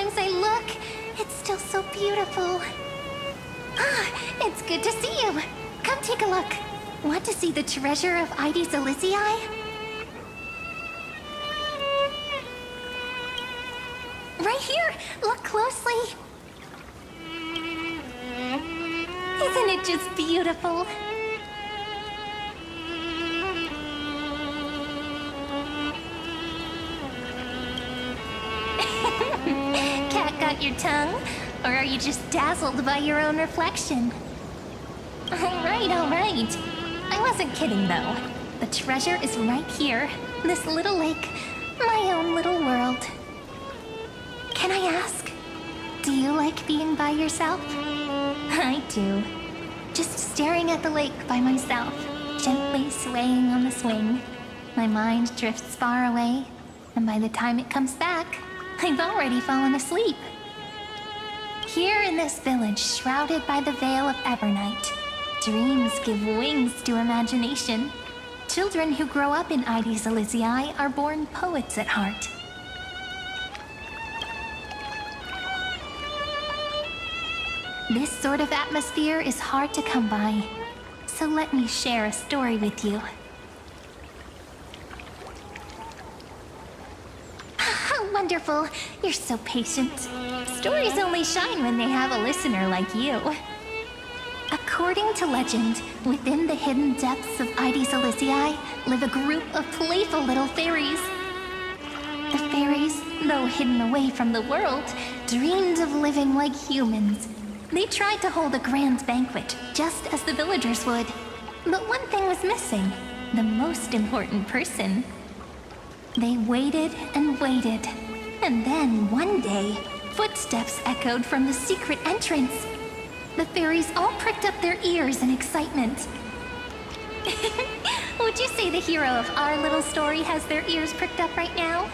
times I look, it's still so beautiful. Ah, it's good to see you. Come take a look. Want to see the treasure of Ides Elysiae? Right here! Look closely! Isn't it just beautiful? Cat got your tongue? Or are you just dazzled by your own reflection? Alright, alright. I wasn't kidding though. The treasure is right here. This little lake. My own little world. Can I ask? Do you like being by yourself? I do. Just staring at the lake by myself, gently swaying on the swing. My mind drifts far away, and by the time it comes back, I've already fallen asleep. Here in this village shrouded by the veil of Evernight, dreams give wings to imagination. Children who grow up in Ides Elysiae are born poets at heart. This sort of atmosphere is hard to come by, so let me share a story with you. How wonderful! You're so patient. Stories only shine when they have a listener like you. According to legend, within the hidden depths of Ides Elysiae live a group of playful little fairies. The fairies, though hidden away from the world, dreamed of living like humans. They tried to hold a grand banquet, just as the villagers would. But one thing was missing, the most important person. They waited and waited, and then one day, footsteps echoed from the secret entrance. The fairies all pricked up their ears in excitement. Would you say the hero of our little story has their ears pricked up right now?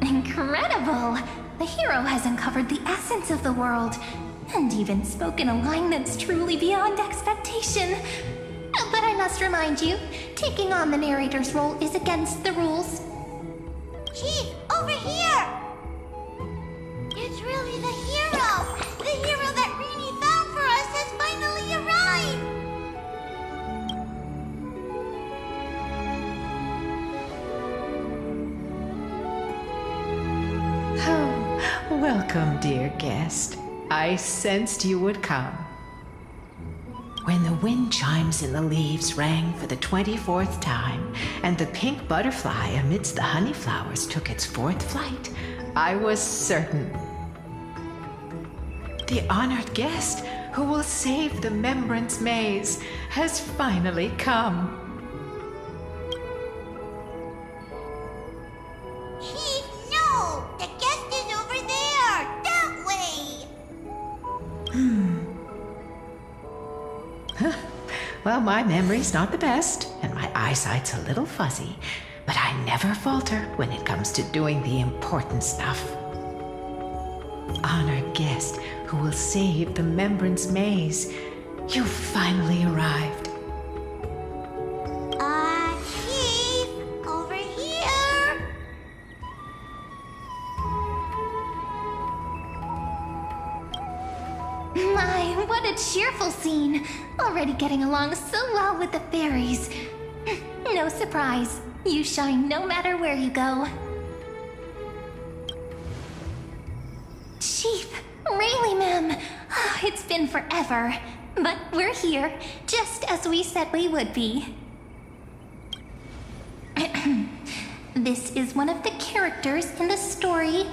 Incredible! The hero has uncovered the essence of the world, and even spoken a line that's truly beyond expectation. But I must remind you, taking on the narrator's role is against the rules. Chief, over here! It's really the hero! The hero that Rini found for us has finally arrived! Oh, welcome, dear guest. I sensed you would come. When the wind chimes in the leaves rang for the 24th time, and the pink butterfly amidst the honey flowers took its 4th flight, I was certain. The honored guest who will save the Membrance Maze has finally come. Chief, no! The guest is over there! That way! Well, my memory's not the best, and my eyesight's a little fuzzy, but I never falter when it comes to doing the important stuff. Honored guest who will save the Membrance Maze, you've finally arrived. Chief, over here! My, what a cheerful scene! Already getting along so well with the fairies. No surprise, you shine no matter where you go. Chief, really, ma'am. It's been forever, but we're here, just as we said we would be. This is one of the characters in the story.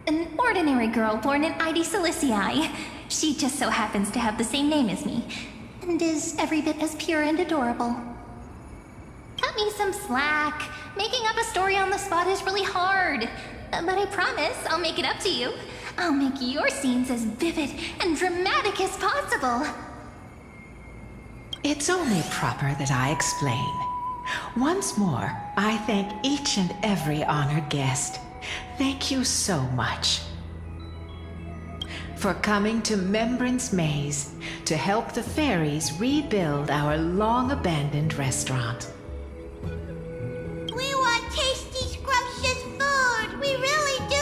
An ordinary girl born in Ides Elysiae. She just so happens to have the same name as me, and is every bit as pure and adorable. Cut me some slack. Making up a story on the spot is really hard. But I promise I'll make it up to you. I'll make your scenes as vivid and dramatic as possible. It's only proper that I explain. Once more, I thank each and every honored guest. Thank you so much for coming to Membrance Maze to help the fairies rebuild our long-abandoned restaurant. We want tasty, scrumptious food. We really do.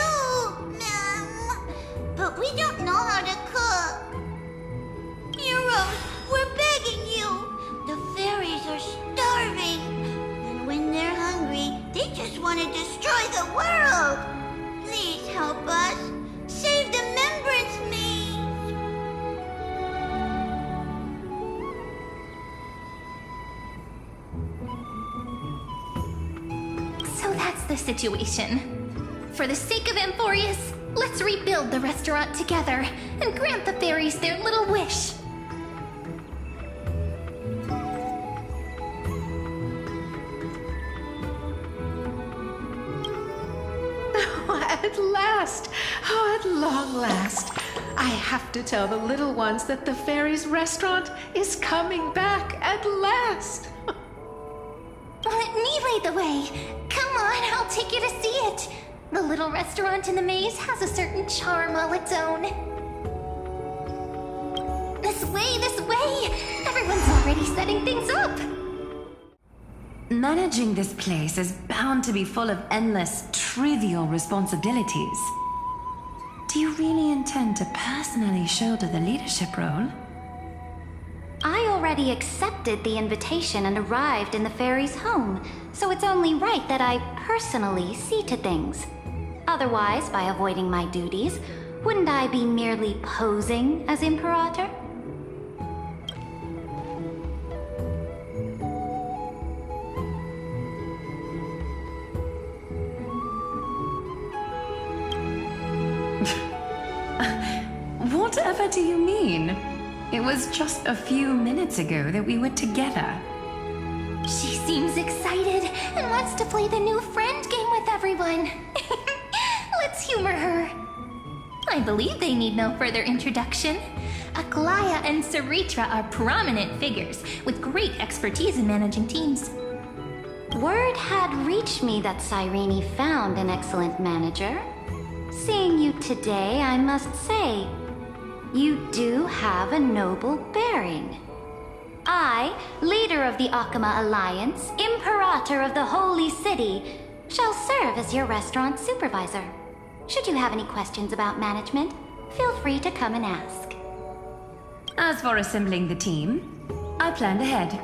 But we don't know how to cook. Heroes, we're begging you. The fairies are starving. And when they're hungry, they just want to destroy the world. Please help us. Save the Membrance Maze. So that's the situation. For the sake of Amphorius, let's rebuild the restaurant together and grant the fairies their little wish. At last! Oh, at long last! I have to tell the little ones that the fairies' restaurant is coming back at last! Let me lead the way. Come on, I'll take you to see it. The little restaurant in the maze has a certain charm all its own. This way, this way! Everyone's already setting things up. Managing this place is bound to be full of endless, trivial responsibilities. Do you really intend to personally shoulder the leadership role? I already accepted the invitation and arrived in the fairy's home, so it's only right that I personally see to things. Otherwise, by avoiding my duties, wouldn't I be merely posing as Imperator? Whatever do you mean? It was just a few minutes ago that we were together. She seems excited and wants to play the new friend game with everyone. Let's humor her. I believe they need no further introduction. Aglaya and Saritra are prominent figures with great expertise in managing teams. Word had reached me that Cyrene found an excellent manager. Seeing you today, I must say, you do have a noble bearing. I, leader of the Akama Alliance, Imperator of the Holy City, shall serve as your restaurant supervisor. Should you have any questions about management, feel free to come and ask. As for assembling the team, I planned ahead.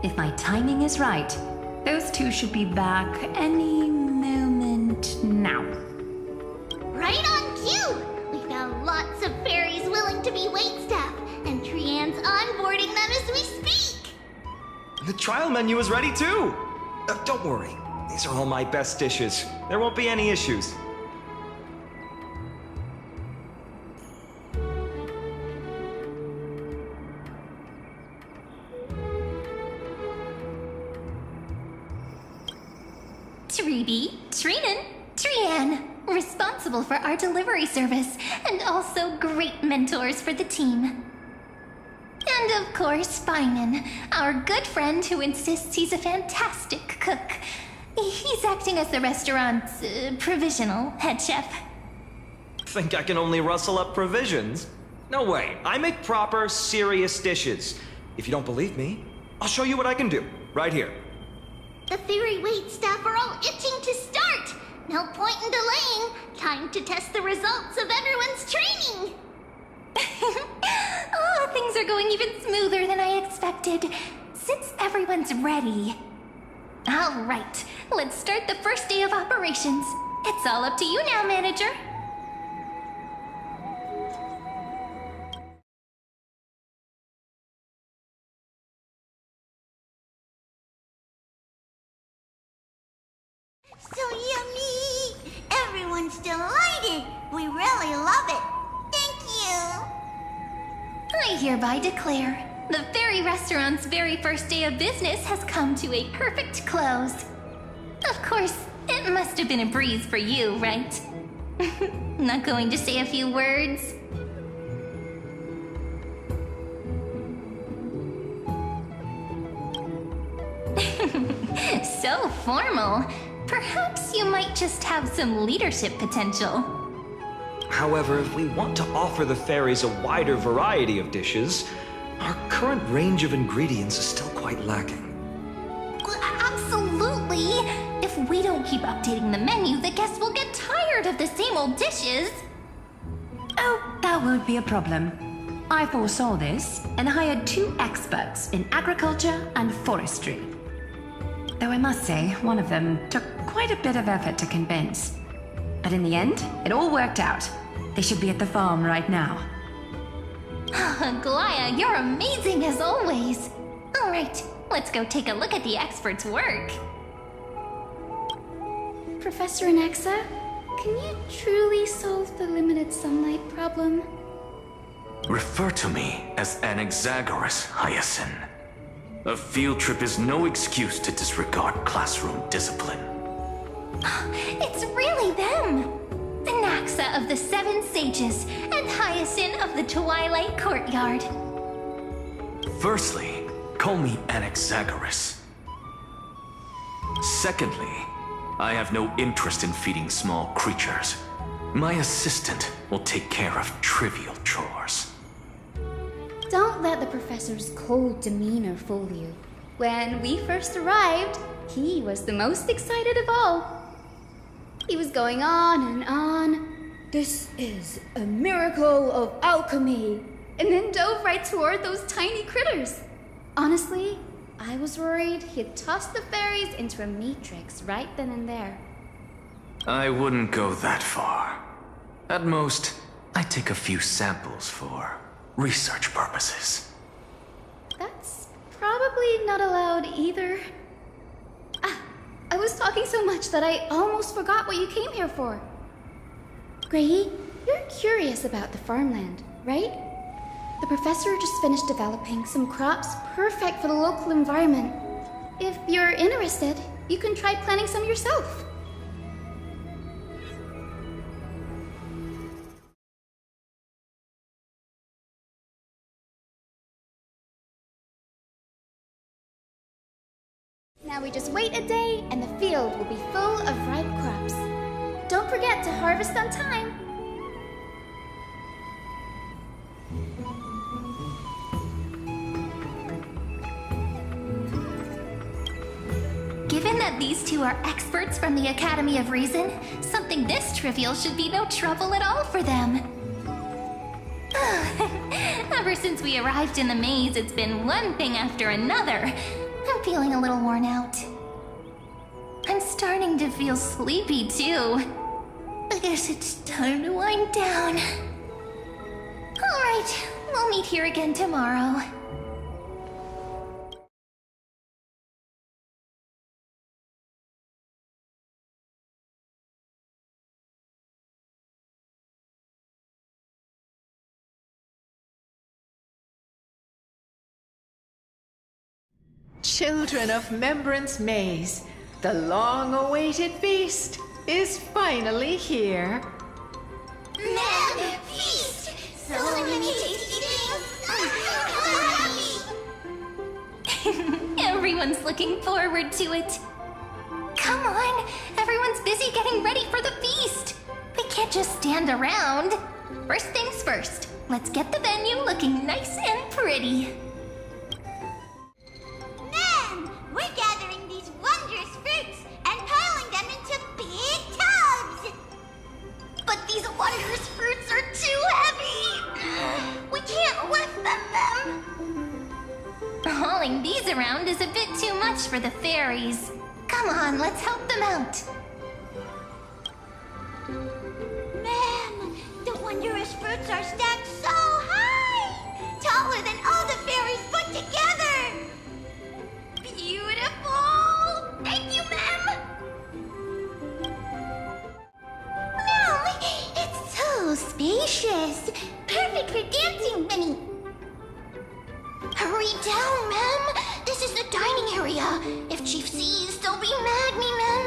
If my timing is right, those two should be back any moment now. Right on cue! We found lots of fairies willing to be waitstaff, and Trian's onboarding them as we speak. The trial menu is ready too! Don't worry, these are all my best dishes. There won't be any issues. Treeby, Trinan, Trian, responsible for our delivery service, and also great mentors for the team. And of course, Finan, our good friend who insists he's a fantastic cook. He's acting as the restaurant's provisional head chef. Think I can only rustle up provisions? No way, I make proper, serious dishes. If you don't believe me, I'll show you what I can do, right here. The fairy waitstaff are all itching to start. No point in delaying. Time to test the results of everyone's training. Oh, things are going even smoother than I expected. Since everyone's ready. All right, let's start the first day of operations. It's all up to you now, manager. So yummy! Everyone's delighted. We really love it. Thank you. I hereby declare the fairy restaurant's very first day of business has come to a perfect close. Of course, it must have been a breeze for you, right? Not going to say a few words? so formal. Perhaps you might just have some leadership potential. However, if we want to offer the fairies a wider variety of dishes, our current range of ingredients is still quite lacking. Well, absolutely! If we don't keep updating the menu, the guests will get tired of the same old dishes. Oh, that won't be a problem. I foresaw this and hired 2 experts in agriculture and forestry. Though I must say, one of them took quite a bit of effort to convince. But in the end, it all worked out. They should be at the farm right now. Glaya, you're amazing as always. All right, let's go take a look at the expert's work. Professor Anaxa, can you truly solve the limited sunlight problem? Refer to me as Anaxagoras, Hyacinth. A field trip is no excuse to disregard classroom discipline. It's really them! Anaxa of the Seven Sages and Hyacinth of the Twilight Courtyard. Firstly, call me Anaxagoras. Secondly, I have no interest in feeding small creatures. My assistant will take care of trivial chores. Don't let the professor's cold demeanor fool you. When we first arrived, he was the most excited of all. He was going on and on. This is a miracle of alchemy. And then dove right toward those tiny critters. Honestly, I was worried he'd toss the fairies into a matrix right then and there. I wouldn't go that far. At most, I take a few samples for research purposes. That's probably not allowed either. I was talking so much that I almost forgot what you came here for. Grayi, you're curious about the farmland, right? The professor just finished developing some crops perfect for the local environment. If you're interested, you can try planting some yourself. Now we just wait a day and the field will be full of ripe crops. Don't forget to harvest on time. Given that these 2 are experts from the Academy of Reason, something this trivial should be no trouble at all for them. Ever since we arrived in the maze, it's been one thing after another. I'm feeling a little worn out. I'm starting to feel sleepy, too. I guess it's time to wind down. All right, we'll meet here again tomorrow. Children of Membrance Maze, the long-awaited feast is finally here. Man, feast! So many tasty things! Everyone's looking forward to it. Come on, everyone's busy getting ready for the feast. We can't just stand around. First things first, let's get the venue looking nice and pretty. Man, we're gathering these wondrous fruits and piling them into big tubs! But these wondrous fruits are too heavy! We can't lift them! Hauling these around is a bit too much for the fairies. Come on, let's help them out. Man, the wondrous fruits are stacked so high! Taller than all the fairies put together! Beautiful! Thank you, ma'am! Ma'am, it's so spacious! Perfect for dancing, Minnie! Hurry down, ma'am! This is the dining area. If Chief sees, they'll be mad, me, ma'am.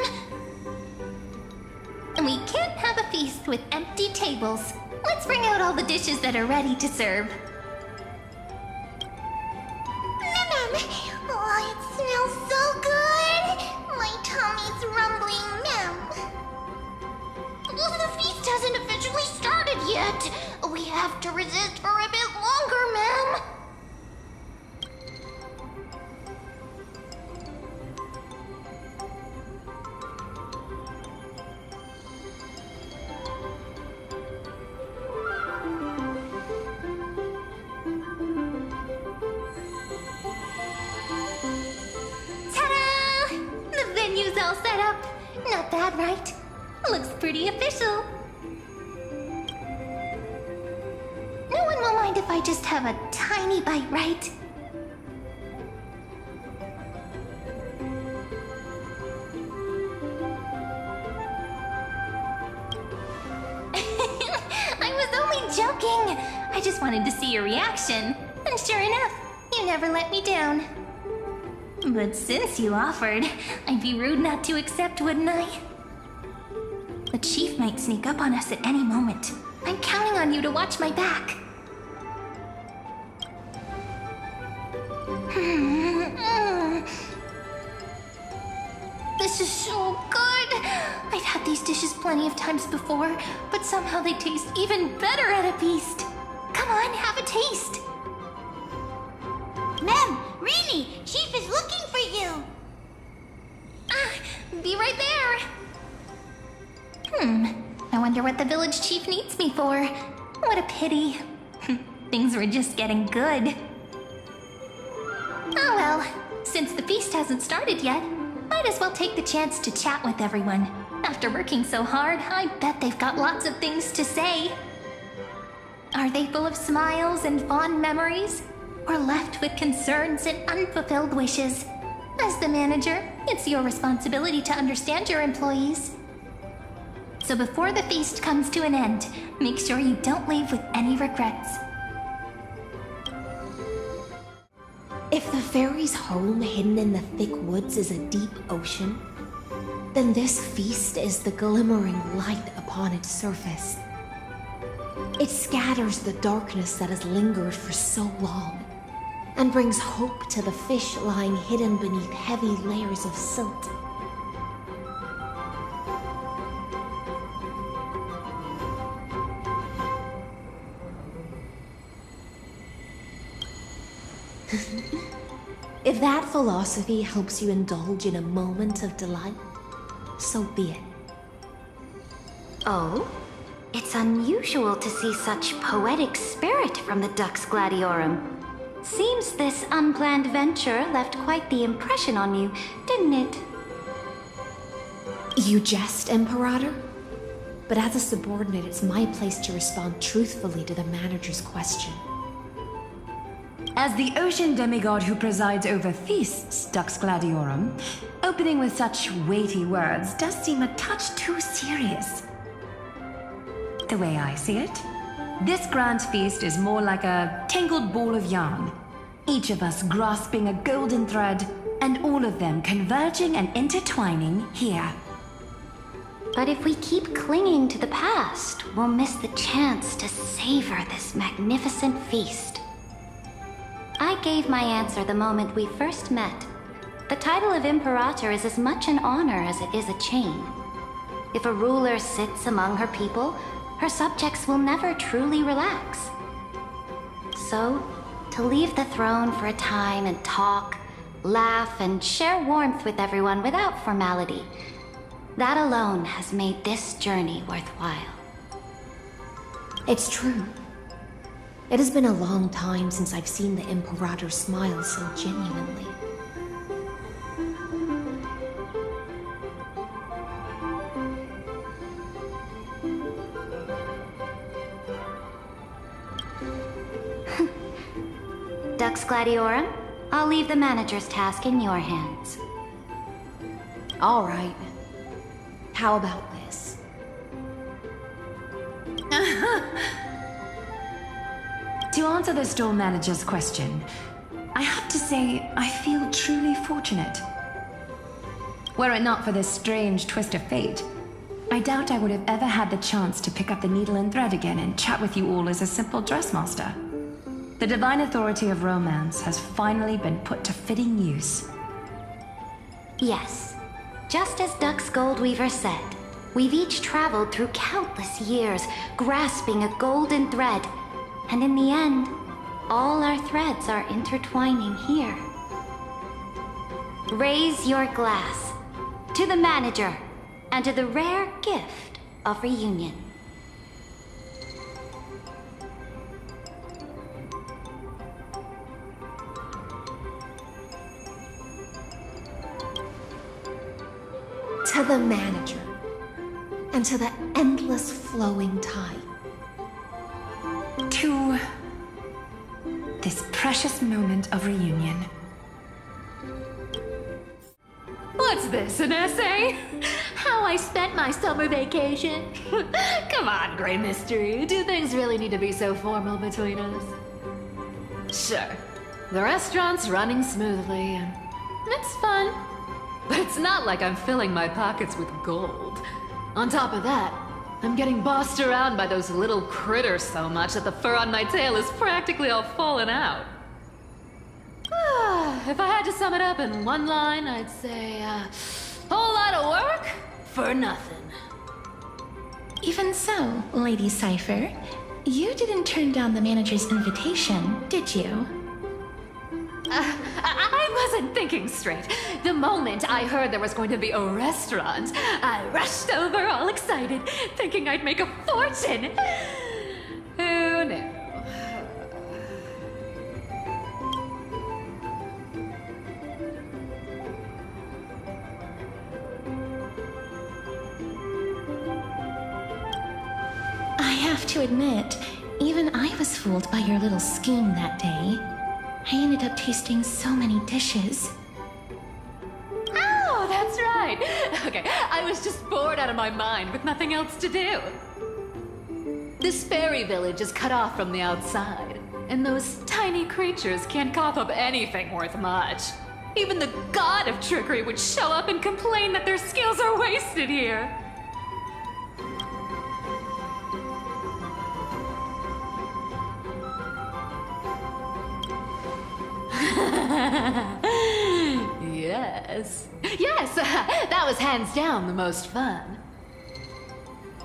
And we can't have a feast with empty tables. Let's bring out all the dishes that are ready to serve. Ma'am, oh, it smells so good! My The feast hasn't officially started yet. We have to resist for a bit longer, ma'am. Ta-da! The venue's all set up. Not bad, right? Looks pretty official. No one will mind if I just have a tiny bite, right? I was only joking. I just wanted to see your reaction. And sure enough, you never let me down. But since you offered, I'd be rude not to accept, wouldn't I? The chief might sneak up on us at any moment. I'm counting on you to watch my back. This is so good. I've had these dishes plenty of times before, but somehow they taste even better at a feast. Come on, have a taste. Ma'am, really, Chief is looking for you. Be right there. I wonder what the village chief needs me for. What a pity. Things were just getting good. Oh well, since the feast hasn't started yet, might as well take the chance to chat with everyone. After working so hard, I bet they've got lots of things to say. Are they full of smiles and fond memories? Or left with concerns and unfulfilled wishes? As the manager, it's your responsibility to understand your employees. So before the feast comes to an end, make sure you don't leave with any regrets. If the fairy's home hidden in the thick woods is a deep ocean, then this feast is the glimmering light upon its surface. It scatters the darkness that has lingered for so long, and brings hope to the fish lying hidden beneath heavy layers of silt. If that philosophy helps you indulge in a moment of delight, so be it. Oh? It's unusual to see such poetic spirit from the Dux Gladiorum. Seems this unplanned venture left quite the impression on you, didn't it? You jest, Imperator? But as a subordinate, it's my place to respond truthfully to the manager's question. As the ocean demigod who presides over feasts, Dux Gladiorum, opening with such weighty words does seem a touch too serious. The way I see it, this grand feast is more like a tangled ball of yarn, each of us grasping a golden thread, and all of them converging and intertwining here. But if we keep clinging to the past, we'll miss the chance to savor this magnificent feast. I gave my answer the moment we first met. The title of Imperator is as much an honor as it is a chain. If a ruler sits among her people, her subjects will never truly relax. So, to leave the throne for a time and talk, laugh, and share warmth with everyone without formality, that alone has made this journey worthwhile. It's true. It has been a long time since I've seen the Imperator smile so genuinely. Dux Gladiorum, I'll leave the manager's task in your hands. All right. How about this? To answer the store manager's question, I have to say I feel truly fortunate. Were it not for this strange twist of fate, I doubt I would have ever had the chance to pick up the needle and thread again and chat with you all as a simple dressmaster. The divine authority of romance has finally been put to fitting use. Yes, just as Dux Goldweaver said, We've each traveled through countless years, grasping a golden thread. And in the end, all our threads are intertwining here. Raise your glass to the manager and to the rare gift of reunion. To the manager, and to the endless flowing tide. To this precious moment of reunion. What's this, an essay? How I spent my summer vacation? Come on, Grey Mystery. Do things really need to be so formal between us? Sure. The restaurant's running smoothly, and it's fun. But it's not like I'm filling my pockets with gold. On top of that, I'm getting bossed around by those little critters so much that the fur on my tail is practically all fallen out. If I had to sum it up in one line, I'd say, whole lot of work for nothing. Even so, Lady Cypher, you didn't turn down the manager's invitation, did you? I wasn't thinking straight. The moment I heard there was going to be a restaurant, I rushed over all excited, thinking I'd make a fortune. Who knew? I have to admit, even I was fooled by your little scheme that day. I ended up tasting so many dishes. Oh, that's right. Okay, I was just bored out of my mind with nothing else to do. This fairy village is cut off from the outside, and those tiny creatures can't cough up anything worth much. Even the god of trickery would show up and complain that their skills are wasted here. Yes, that was hands down the most fun.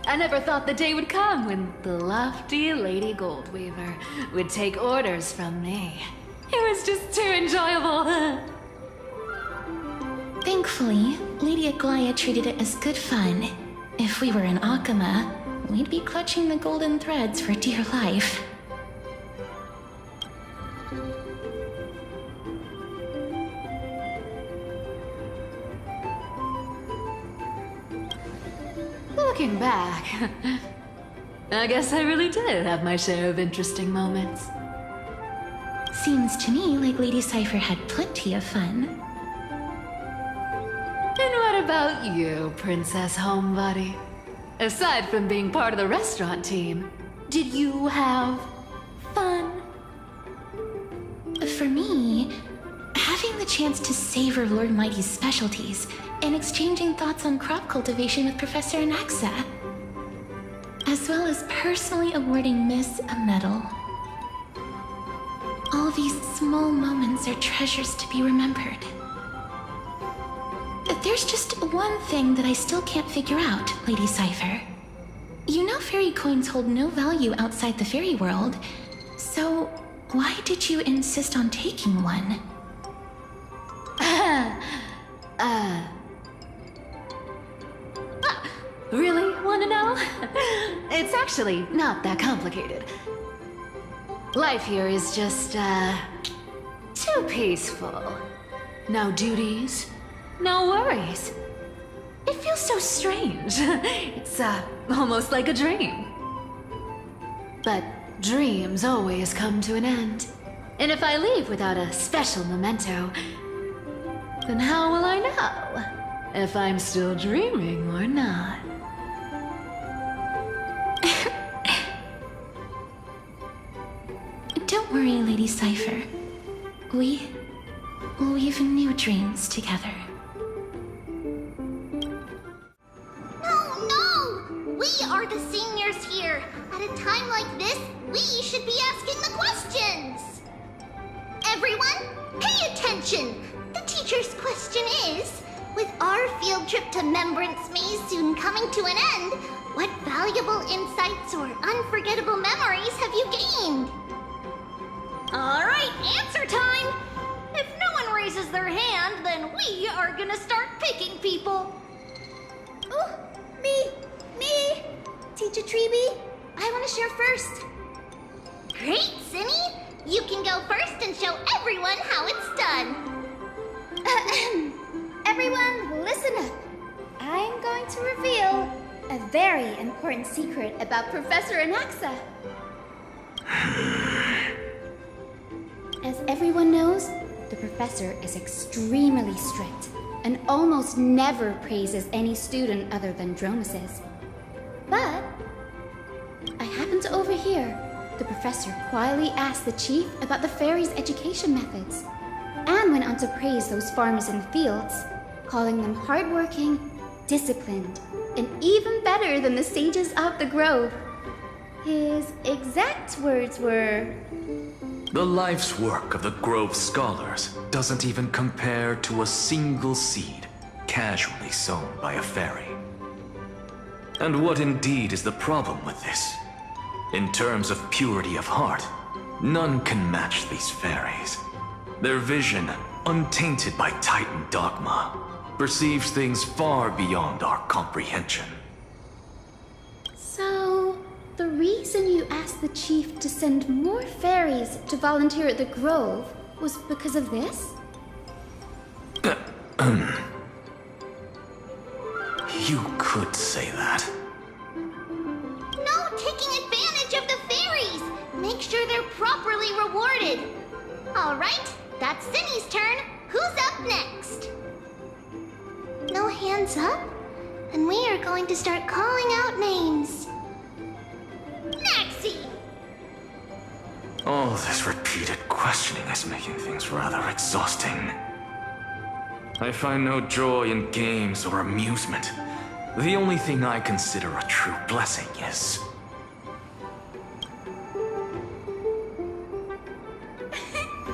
I never thought the day would come when the lofty Lady Goldweaver would take orders from me. It was just too enjoyable. Thankfully, Lady Aglaya treated it as good fun. If we were in Akama, we'd be clutching the golden threads for dear life. Looking back, I guess I really did have my share of interesting moments. Seems to me like Lady Cypher had plenty of fun. And what about you, Princess Homebody? Aside from being part of the restaurant team, did you have fun? For me, having the chance to savor Lord Mighty's specialties and exchanging thoughts on crop cultivation with Professor Anaxa, as well as personally awarding Miss a medal. All these small moments are treasures to be remembered. There's just one thing that I still can't figure out, Lady Cypher. You know fairy coins hold no value outside the fairy world, so why did you insist on taking one? Really want to know? It's actually not that complicated. Life here is just, too peaceful. No duties, no worries. It feels so strange. It's, almost like a dream. But dreams always come to an end. And if I leave without a special memento, then how will I know if I'm still dreaming or not? Don't worry, Lady Cypher. We've new dreams together. No! We are the seniors here. At a time like this, we should be asking the questions. Everyone, pay attention. The teacher's question is, With our field trip to Membrance Maze soon coming to an end, what valuable insights or unforgettable memories have you gained? Alright, answer time! If no one raises their hand, then we are gonna start picking people. Oh, me! Teacher Treeby, I want to share first. Great, Cinny! You can go first and show everyone how it's done. Everyone, listen up. I'm going to reveal a very important secret about Professor Anaxa. As everyone knows, the professor is extremely strict and almost never praises any student other than Dromuses. But I happened to overhear the professor quietly asked the chief about the fairies' education methods and went on to praise those farmers in the fields, calling them hardworking, disciplined, and even better than the sages of the grove. His exact words were, The life's work of the Grove scholars doesn't even compare to a single seed casually sown by a fairy. And what indeed is the problem with this? In terms of purity of heart, none can match these fairies. Their vision, untainted by Titan dogma, perceives things far beyond our comprehension. so the reason you asked the chief to send more fairies to volunteer at the grove was because of this? You could say that. No taking advantage of the fairies! Make sure they're properly rewarded. Alright, that's Cinny's turn. Who's up next? No hands up? And we are going to start calling out names. Maxie! All this repeated questioning is making things rather exhausting. I find no joy in games or amusement. The only thing I consider a true blessing is...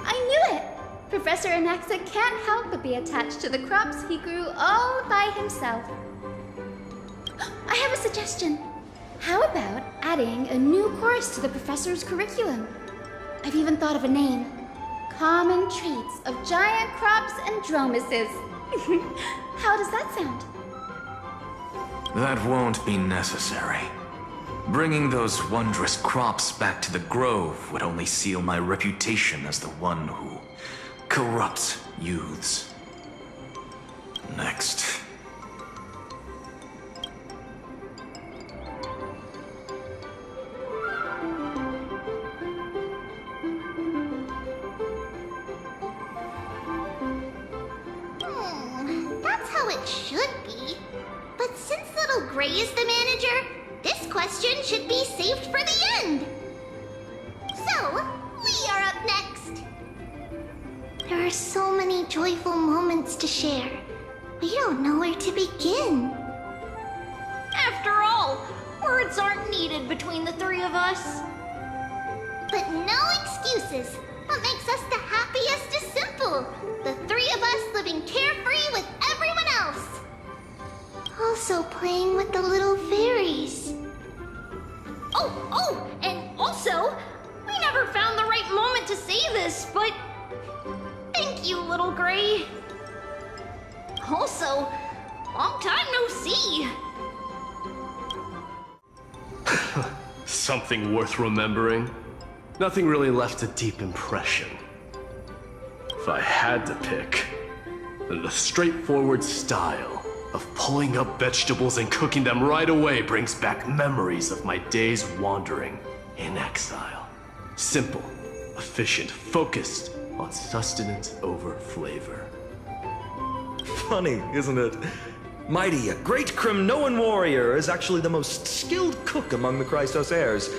I knew it! Professor Anaxa can't help but be attached to the crops he grew all by himself. I have a suggestion. How about adding a new course to the professor's curriculum? I've even thought of a name. Common Traits of Giant Crops and Dromuses. How does that sound? That won't be necessary. Bringing those wondrous crops back to the Grove would only seal my reputation as the one who corrupts youths. Next. That's how it should be. But since Little Gray is the manager, this question should be saved for the end. So, we are up next. There are so many joyful moments to share. We don't know where to begin. After all, words aren't needed between the three of us. But no excuses. What makes us the happiest is simple. The three of us living carefree with everyone else. Also playing with the little fairies. Oh, and also, we never found the right moment to say this, but thank you, Little Gray. Also, long time no see. Something worth remembering? Nothing really left a deep impression. If I had to pick, then the straightforward style of pulling up vegetables and cooking them right away brings back memories of my days wandering in exile. Simple, efficient, focused on sustenance over flavor. Funny, isn't it? Mighty, a great Crimnoan warrior, is actually the most skilled cook among the Chrysos heirs.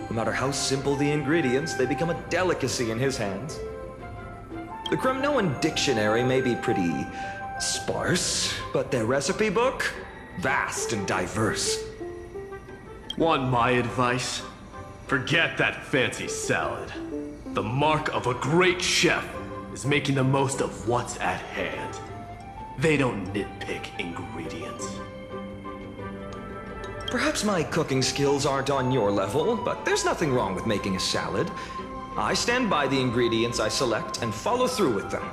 No matter how simple the ingredients, they become a delicacy in his hands. The Crimnoan dictionary may be pretty sparse, but their recipe book, vast and diverse. Want my advice? Forget that fancy salad. The mark of a great chef is making the most of what's at hand. They don't nitpick ingredients. Perhaps my cooking skills aren't on your level, but there's nothing wrong with making a salad. I stand by the ingredients I select and follow through with them.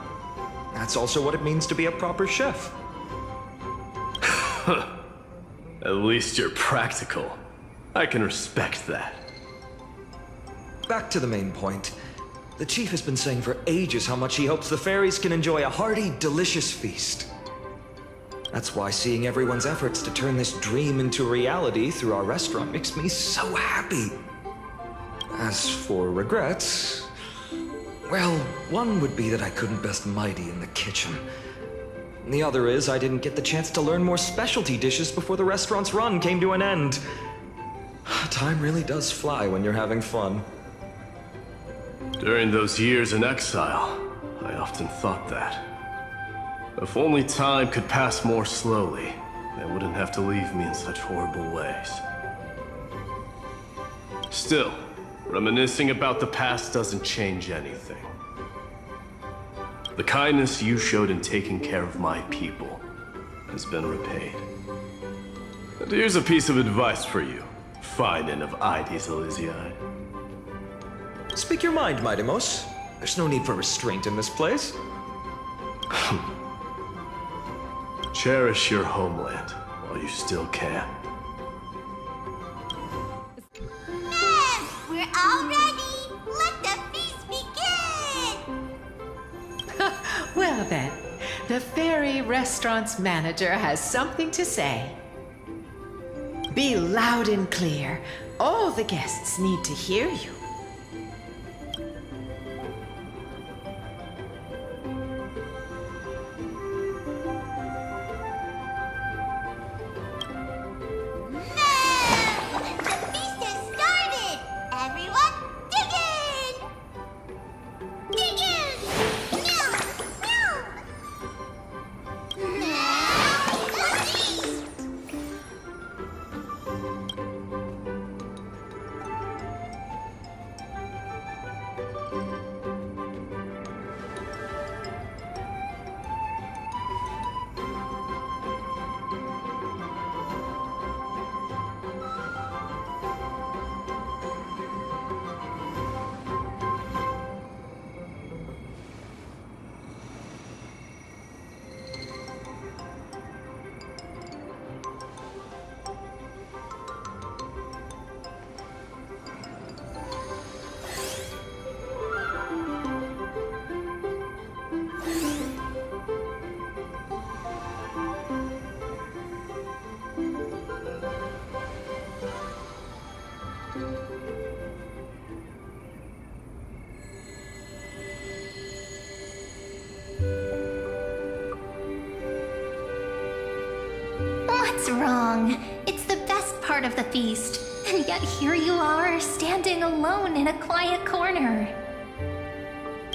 That's also what it means to be a proper chef. At least you're practical. I can respect that. Back to the main point. The chief has been saying for ages how much he hopes the fairies can enjoy a hearty, delicious feast. That's why seeing everyone's efforts to turn this dream into reality through our restaurant makes me so happy. As for regrets, well, one would be that I couldn't best Mighty in the kitchen. The other is I didn't get the chance to learn more specialty dishes before the restaurant's run came to an end. Time really does fly when you're having fun. During those years in exile, I often thought that. If only time could pass more slowly, they wouldn't have to leave me in such horrible ways. Still, reminiscing about the past doesn't change anything. The kindness you showed in taking care of my people has been repaid. And here's a piece of advice for you, Finin of Ides Elysiae. Speak your mind, Midemos. There's no need for restraint in this place. Cherish your homeland while you still can. Men, we're all ready. Let the feast begin. Well then, the fairy restaurant's manager has something to say. Be loud and clear. All the guests need to hear you. What's wrong? It's the best part of the feast. And yet here you are, standing alone in a quiet corner.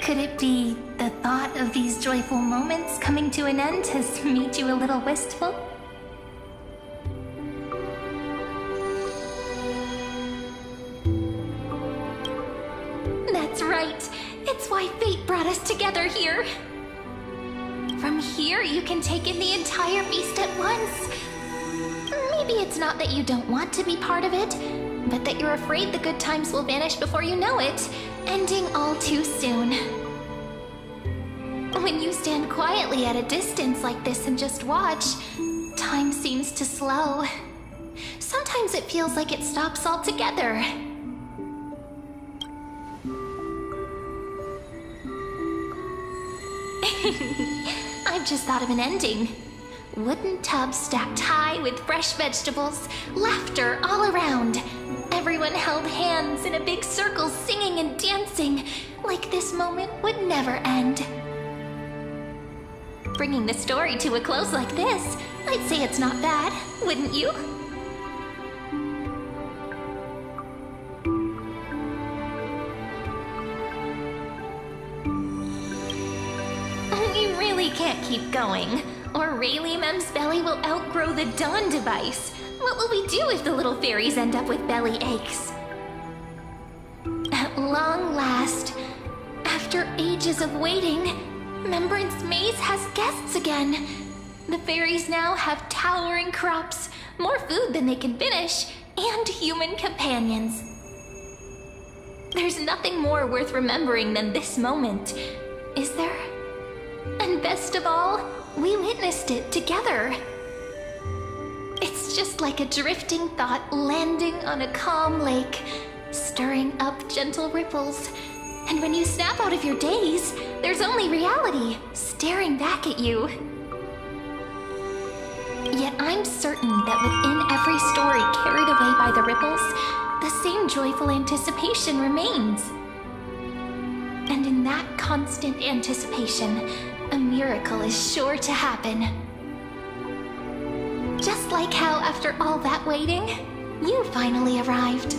Could it be the thought of these joyful moments coming to an end has made you a little wistful? That's right. It's why fate brought us together here. From here, you can take in the entire feast at once. Maybe it's not that you don't want to be part of it, but that you're afraid the good times will vanish before you know it, ending all too soon. When you stand quietly at a distance like this and just watch, time seems to slow. Sometimes it feels like it stops altogether. I've just thought of an ending. Wooden tubs stacked high with fresh vegetables, laughter all around. Everyone held hands in a big circle singing and dancing, like this moment would never end. Bringing the story to a close like this, I'd say it's not bad, wouldn't you? We really can't keep going, or Rayleigh Mem's belly will outgrow the Dawn device. What will we do if the little fairies end up with belly aches? At long last, after ages of waiting, Remembrance Maze has guests again. The fairies now have towering crops, more food than they can finish, and human companions. There's nothing more worth remembering than this moment, is there? And best of all, we witnessed it together. It's just like a drifting thought landing on a calm lake, stirring up gentle ripples. And when you snap out of your daze, there's only reality staring back at you. Yet I'm certain that within every story carried away by the ripples, the same joyful anticipation remains. And in that constant anticipation, a miracle is sure to happen. Just like how after all that waiting, you finally arrived.